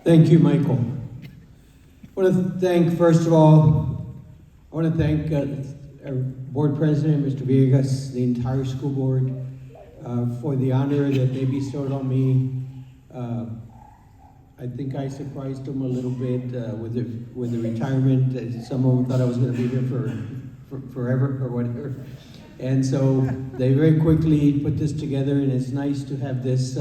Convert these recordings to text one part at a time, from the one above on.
Thank you, Michael. I want to thank, first of all, our board president, Mr. Villegas, the entire school board, for the honor that they bestowed on me. I think I surprised them a little bit with the retirement. Some of them thought I was going to be here for forever or whatever. And so they very quickly put this together, and it's nice to have this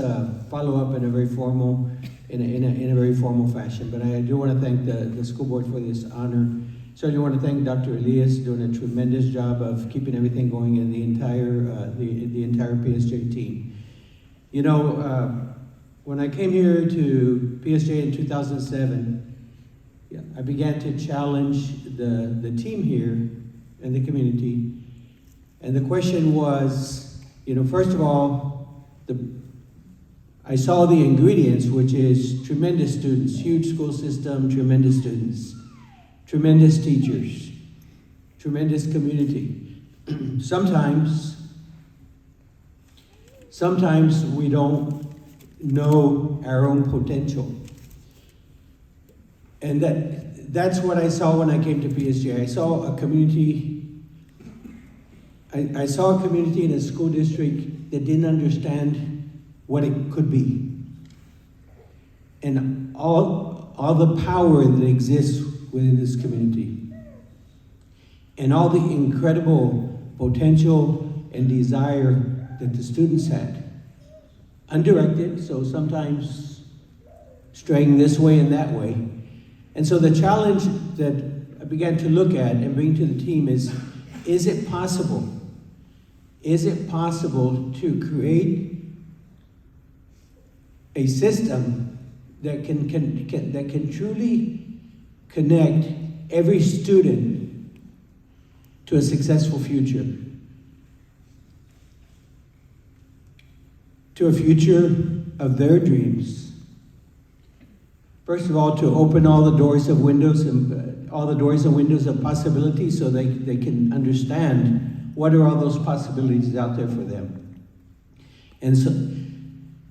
follow-up in a very formal, in a very formal fashion. But I do want to thank the school board for this honor. Certainly want to thank Dr. Elias, doing a tremendous job of keeping everything going in the entire PSJ team. You know, when I came here to PSJ in 2007, I began to challenge the team here and the community. And the question was, you know, first of all, I saw the ingredients, which is tremendous students, huge school system, tremendous students, tremendous teachers, tremendous community. Sometimes we don't know our own potential. And that's what I saw when I came to PSJ. I saw a community. I saw a community in a school district that didn't understand what it could be. And all the power that exists within this community. And all the incredible potential and desire that the students had. Undirected, so sometimes straying this way and that way. And so the challenge that I began to look at and bring to the team is it possible? Is it possible to create a system that can truly connect every student to a successful future? To a future of their dreams. First of all, to open all the doors and windows of possibility so they can understand what are all those possibilities out there for them. And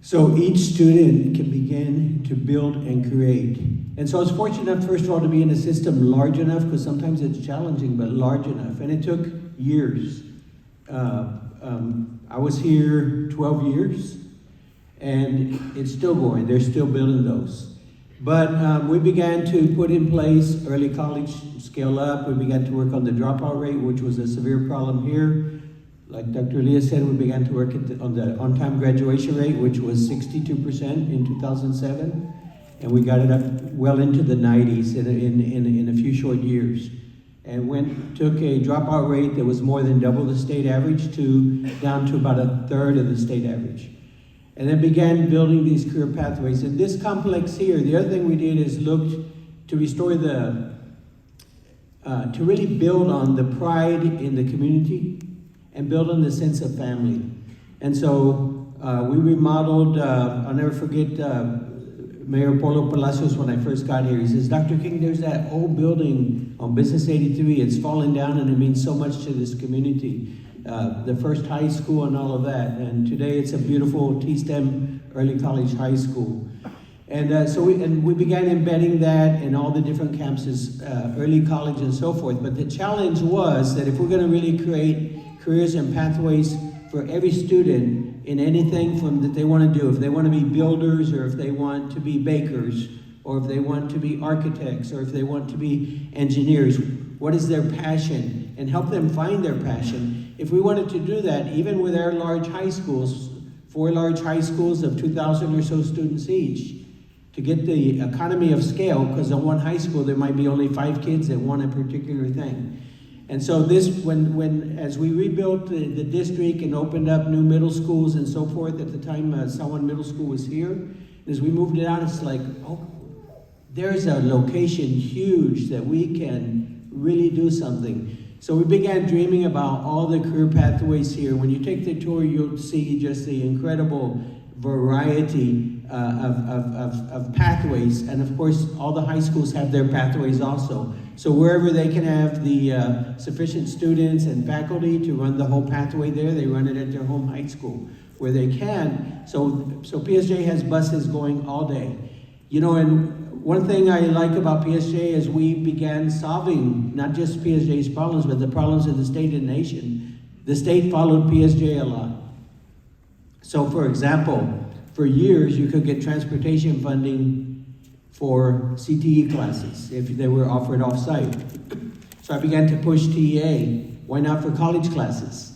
so each student can begin to build and create. And so I was fortunate enough, first of all, to be in a system large enough, because sometimes it's challenging, but large enough. And it took years. I was here 12 years, and it's still going. They're still building those. But we began to put in place early college scale up. We began to work on the dropout rate, which was a severe problem here. Like Dr. Elias said, we began to work on the on-time graduation rate, which was 62% in 2007. And we got it up well into the 90s in a few short years. And took a dropout rate that was more than double the state average down to about a third of the state average. And then began building these career pathways. And this complex here, the other thing we did is looked to restore to really build on the pride in the community and build on the sense of family. And so we remodeled, I'll never forget Mayor Polo Palacios when I first got here. He says, Dr. King, there's that old building on Business 83. It's fallen down and it means so much to this community. The first high school and all of that. And today it's a beautiful T-STEM early college high school. And so we began embedding that in all the different campuses, early college and so forth. But the challenge was that if we're going to really create careers and pathways for every student in anything from that they want to do, if they want to be builders or if they want to be bakers or if they want to be architects or if they want to be engineers, what is their passion? And help them find their passion. If we wanted to do that, even with our large high schools, 4 large high schools of 2,000 or so students each, to get the economy of scale, because in one high school there might be only 5 kids that want a particular thing. And so this, as we rebuilt the district and opened up new middle schools and so forth, at the time San Juan Middle School was here, as we moved it out, it's like, oh, there's a location huge that we can really do something. So we began dreaming about all the career pathways here. When you take the tour, you'll see just the incredible variety of pathways. And of course, all the high schools have their pathways also. So wherever they can have the sufficient students and faculty to run the whole pathway there, they run it at their home high school where they can. So PSJ has buses going all day. You know, and one thing I like about PSJA is we began solving not just PSJA's problems, but the problems of the state and nation. The state followed PSJA a lot. So for example, for years you could get transportation funding for CTE classes if they were offered off-site. So I began to push TEA. Why not for college classes?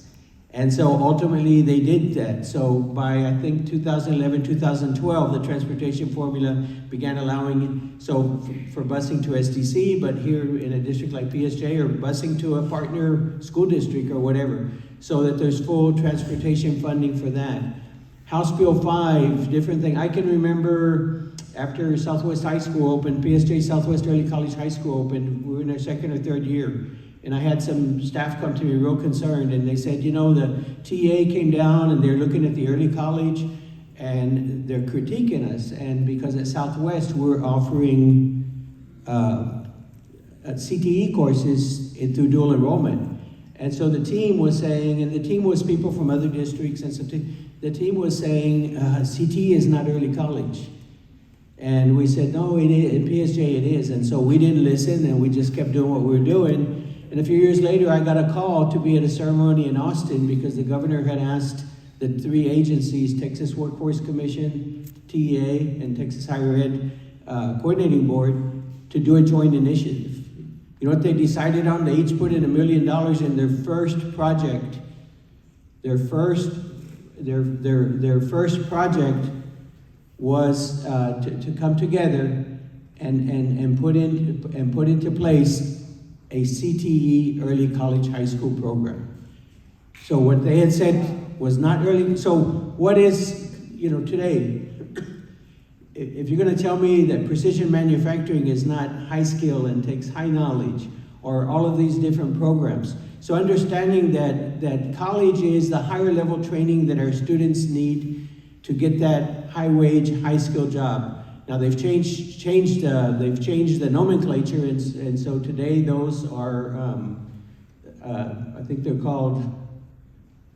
And so ultimately they did that. So by, I think, 2011, 2012, the transportation formula began allowing, so for busing to SDC, but here in a district like PSJ, or busing to a partner school district or whatever, so that there's full transportation funding for that. House Bill 5, different thing. I can remember after Southwest High School opened, PSJ Southwest Early College High School opened, we were in our second or third year. And I had some staff come to me real concerned, and they said, you know, the TA came down and they're looking at the early college and they're critiquing us. And because at Southwest we're offering CTE courses through dual enrollment. And so the team was saying, and the team was people from other districts, and so the team was saying, CTE is not early college. And we said, no, it is, in PSJ it is. And so we didn't listen, and we just kept doing what we were doing. And a few years later, I got a call to be at a ceremony in Austin because the governor had asked the three agencies, Texas Workforce Commission, TEA, and Texas Higher Ed Coordinating Board, to do a joint initiative. You know what they decided on? They each put in $1 million in their first project. Their first project was to come together and put into place a CTE early college high school program. So what they had said was not early. So what is, you know, today, if you're going to tell me that precision manufacturing is not high skill and takes high knowledge, or all of these different programs. So understanding that college is the higher level training that our students need to get that high wage, high skill job. Now they've changed the nomenclature, and so today those are, I think they're called,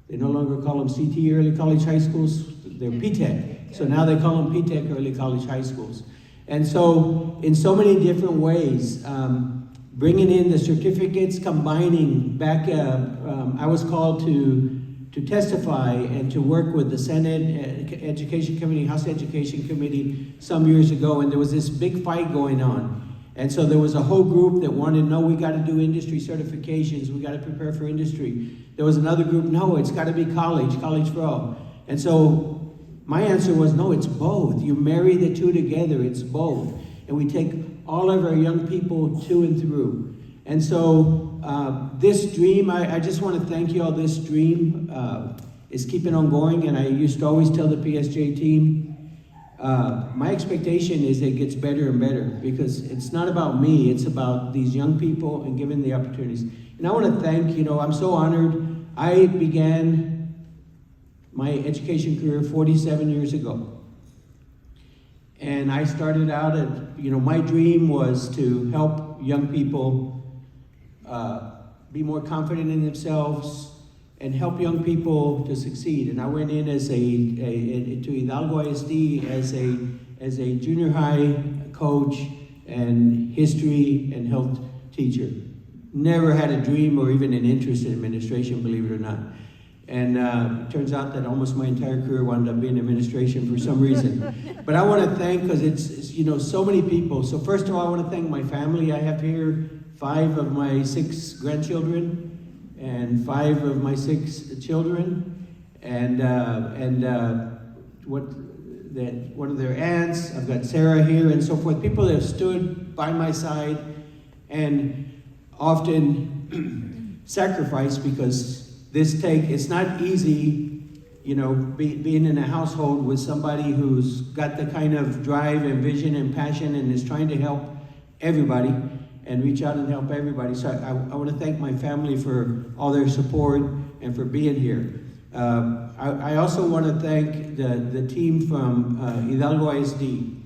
they no longer call them CT early college high schools, they're PTEC. So now they call them PTEC early college high schools. And so in so many different ways, bringing in the certificates, combining back, I was called to testify and to work with the Senate Education Committee, House Education Committee some years ago, and there was this big fight going on. And so there was a whole group that wanted, no, we got to do industry certifications, we got to prepare for industry. There was another group, no, it's got to be college for all. And so my answer was, no, it's both. You marry the two together, it's both. And we take all of our young people to and through. And so this dream, I just want to thank you all. This dream is keeping on going, and I used to always tell the PSJ team, my expectation is it gets better and better, because it's not about me, it's about these young people and giving the opportunities. And I want to thank, you know, I'm so honored. I began my education career 47 years ago. And I started out at, you know, my dream was to help young people be more confident in themselves and help young people to succeed. And I went in as to Hidalgo ISD as a junior high coach and history and health teacher. Never had a dream or even an interest in administration, believe it or not. And it turns out that almost my entire career wound up being administration for some reason. But I want to thank, because it's, you know, so many people. So first of all, I want to thank my family. I have here 5 of my 6 grandchildren and 5 of my 6 children, and one of their aunts. I've got Sarah here and so forth. People that have stood by my side and often sacrificed, because it's not easy, you know, being in a household with somebody who's got the kind of drive and vision and passion and is trying to help everybody and reach out and help everybody. So I want to thank my family for all their support and for being here. I also want to thank the team from Hidalgo ISD.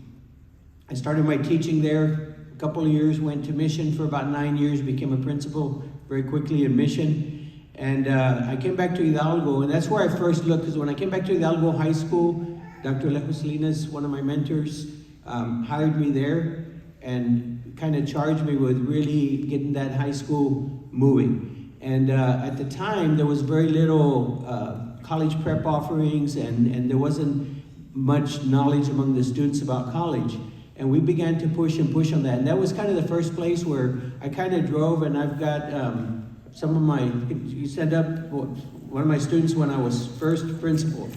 I started my teaching there a couple of years, went to mission for about 9 years, became a principal very quickly in mission. And I came back to Hidalgo, and that's where I first looked, because when I came back to Hidalgo High School, Dr. Alejo Salinas, one of my mentors, hired me there and kind of charged me with really getting that high school moving. And at the time, there was very little college prep offerings, and there wasn't much knowledge among the students about college. And we began to push and push on that. And that was kind of the first place where I kind of drove, and I've got some of my, you set up one of my students when I was first principal.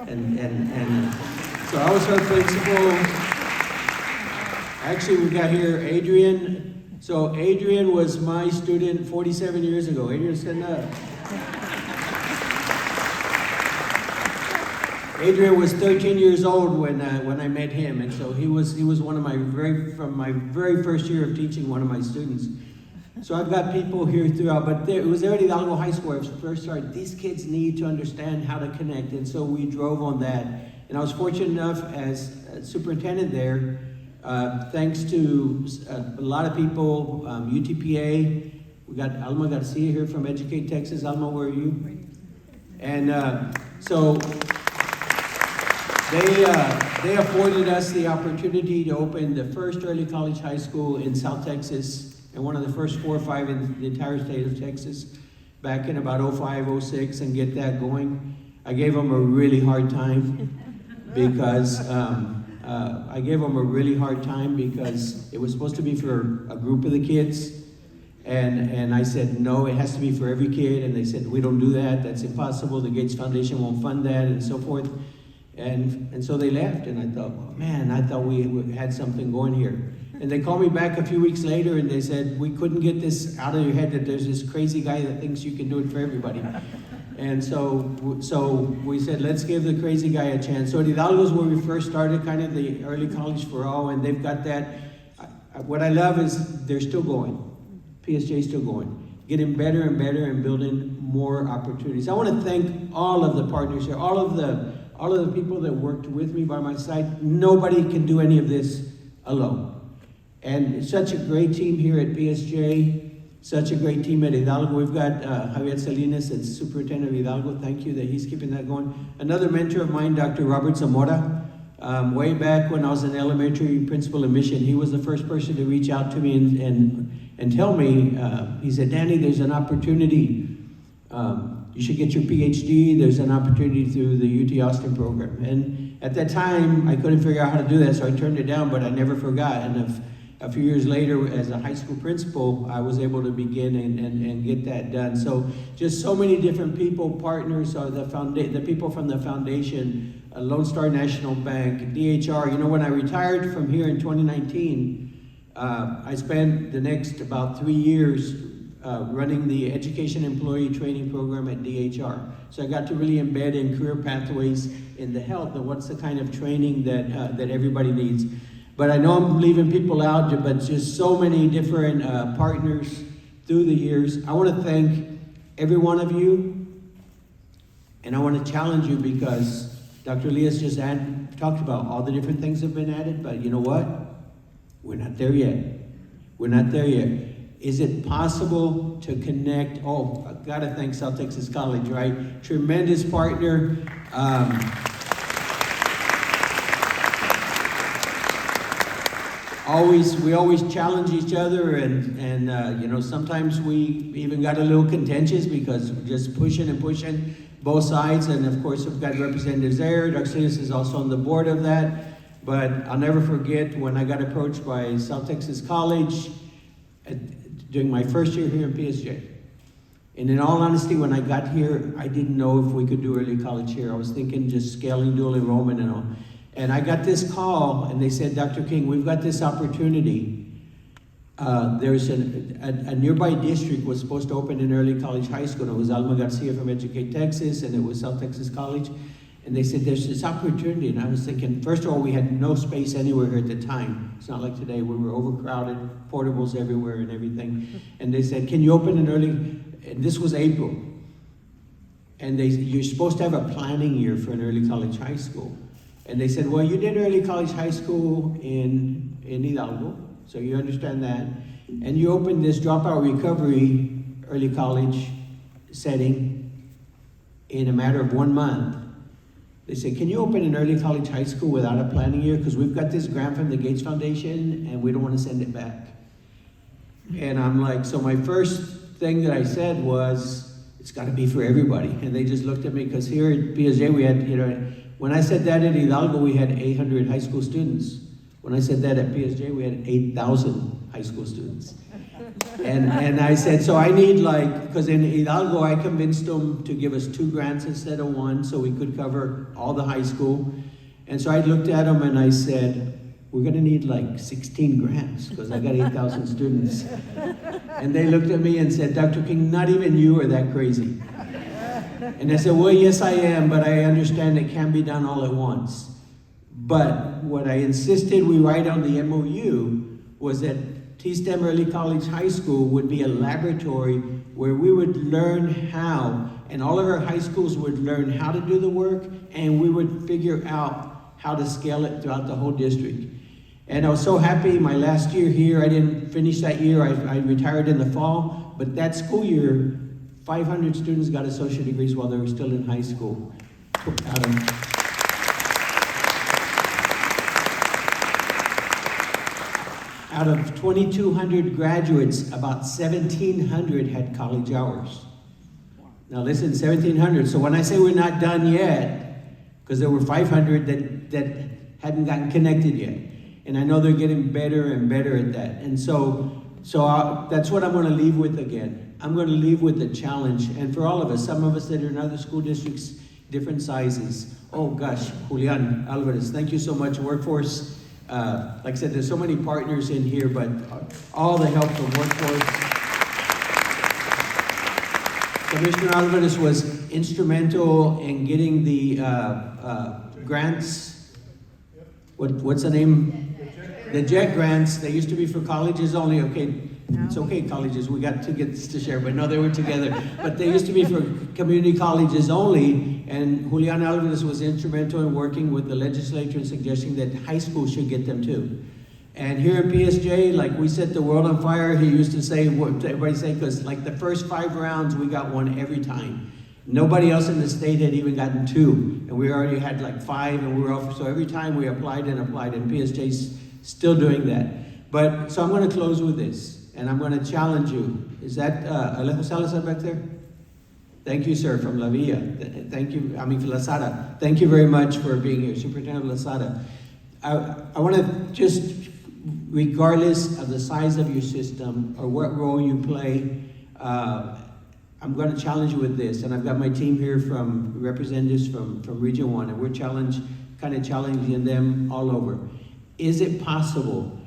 And so I was her principal. Actually, we got here Adrian. So Adrian was my student 47 years ago. Adrian, stand up. Adrian was 13 years old when I met him, and so he was one of from my very first year of teaching, one of my students. So I've got people here throughout, but it was there at Hidalgo High School where I first started. These kids need to understand how to connect, and so we drove on that. And I was fortunate enough as superintendent there, thanks to a lot of people, UTPA. We got Alma Garcia here from Educate Texas. Alma, where are you? And so they afforded us the opportunity to open the first early college high school in South Texas, and one of the first 4 or 5 in the entire state of Texas, back in about 05, 06, and get that going. I gave them a really hard time because it was supposed to be for a group of the kids, and I said, no, it has to be for every kid, and they said, we don't do that, that's impossible, the Gates Foundation won't fund that, and so forth. And so they left, and I thought, well, man, I thought we had something going here. And they called me back a few weeks later, and they said, we couldn't get this out of your head that there's this crazy guy that thinks you can do it for everybody. And so we said, let's give the crazy guy a chance. So at Hidalgo is where we first started, kind of the early college for all, and they've got that. What I love is they're still going. PSJA is still going, getting better and better and building more opportunities. I want to thank all of the partners here, all of the people that worked with me by my side. Nobody can do any of this alone. And such a great team here at PSJA, such a great team at Hidalgo. We've got Javier Salinas, that's superintendent of Hidalgo. Thank you that he's keeping that going. Another mentor of mine, Dr. Robert Zamora. Way back when I was an elementary principal in Mission, he was the first person to reach out to me and tell me, he said, Danny, there's an opportunity. You should get your PhD. There's an opportunity through the UT Austin program. And at that time, I couldn't figure out how to do that, so I turned it down, but I never forgot. And a few years later, as a high school principal, I was able to begin and get that done. So just so many different people, partners, the people from the foundation, Lone Star National Bank, DHR. You know, when I retired from here in 2019, I spent the next about 3 years running the Education Employee Training Program at DHR. So I got to really embed in career pathways in the health and what's the kind of training that everybody needs. But I know I'm leaving people out, but just so many different partners through the years. I want to thank every one of you, and I want to challenge you because Dr. Elias just talked about all the different things that have been added, but you know what? We're not there yet. We're not there yet. Is it possible to connect? Oh, I've got to thank South Texas College, right? Tremendous partner. We always challenge each other, and you know, sometimes we even got a little contentious because we're just pushing and pushing both sides. And of course, we've got representatives there. Dr. Salinas is also on the board of that. But I'll never forget when I got approached by South Texas College during my first year here in PSJA. And in all honesty, when I got here, I didn't know if we could do early college here. I was thinking just scaling dual enrollment and all. And I got this call, and they said, Dr. King, we've got this opportunity. There's a nearby district was supposed to open an early college high school. It was Alma Garcia from Educate Texas, and it was South Texas College. And they said, there's this opportunity. And I was thinking, first of all, we had no space anywhere here at the time. It's not like today where we're overcrowded, portables everywhere and everything. And they said, can you open an early, and this was April. And you're supposed to have a planning year for an early college high school. And they said, well, you did early college high school in Hidalgo, so you understand that. And you opened this dropout recovery early college setting in a matter of 1 month. They said, can you open an early college high school without a planning year? Because we've got this grant from the Gates Foundation and we don't want to send it back. And I'm like, so my first thing that I said was, it's got to be for everybody. And they just looked at me, because here at PSJA we had, when I said that at Hidalgo, we had 800 high school students. When I said that at PSJA, we had 8,000 high school students. And I said, so I need because in Hidalgo, I convinced them to give us 2 grants instead of 1 so we could cover all the high school. And so I looked at them and I said, we're gonna need 16 grants because I got 8,000 students. And they looked at me and said, Dr. King, not even you are that crazy. And I said, well, yes, I am, but I understand it can't be done all at once. But what I insisted we write on the MOU was that T-STEM Early College High School would be a laboratory where we would learn how, and all of our high schools would learn how to do the work, and we would figure out how to scale it throughout the whole district. And I was so happy my last year here, I didn't finish that year, I retired in the fall, but that school year, 500 students got associate degrees while they were still in high school. Out of 2,200 graduates, about 1,700 had college hours. Now listen, 1,700. So when I say we're not done yet, because there were 500 that hadn't gotten connected yet. And I know they're getting better and better at that. And so that's what I'm going to leave with again. I'm going to leave with the challenge. And for all of us, some of us that are in other school districts, different sizes. Oh gosh, Julian Alvarez, thank you so much. Workforce. Like I said, there's so many partners in here, but all the help from Workforce. Commissioner Alvarez was instrumental in getting the grants. What's the name? The JET grants. They used to be for colleges only. Okay, it's okay, colleges. We got 2 gets to share, but no, they were together. But they used to be for community colleges only. And Julian Alvarez was instrumental in working with the legislature and suggesting that high school should get them too. And here at PSJ, we set the world on fire. He used to say, what everybody say, because the first 5 rounds, we got 1 every time. Nobody else in the state had even gotten 2. And we already had 5, and we were off. So every time we applied, and PSJ's still doing that. But, so I'm going to close with this, and I'm going to challenge you. Is that Alejo Salazar back there? Thank you, sir, from La Villa. Thank you, Lasada. Thank you very much for being here, Superintendent Lasada. I want to just, regardless of the size of your system or what role you play, I'm going to challenge you with this. And I've got my team here from representatives from Region 1, and we're kind of challenging them all over. Is it possible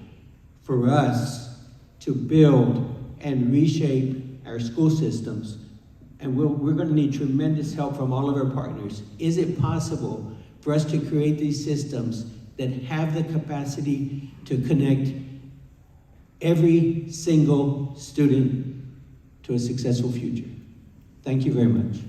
for us to build and reshape our school systems? And we're going to need tremendous help from all of our partners. Is it possible for us to create these systems that have the capacity to connect every single student to a successful future? Thank you very much.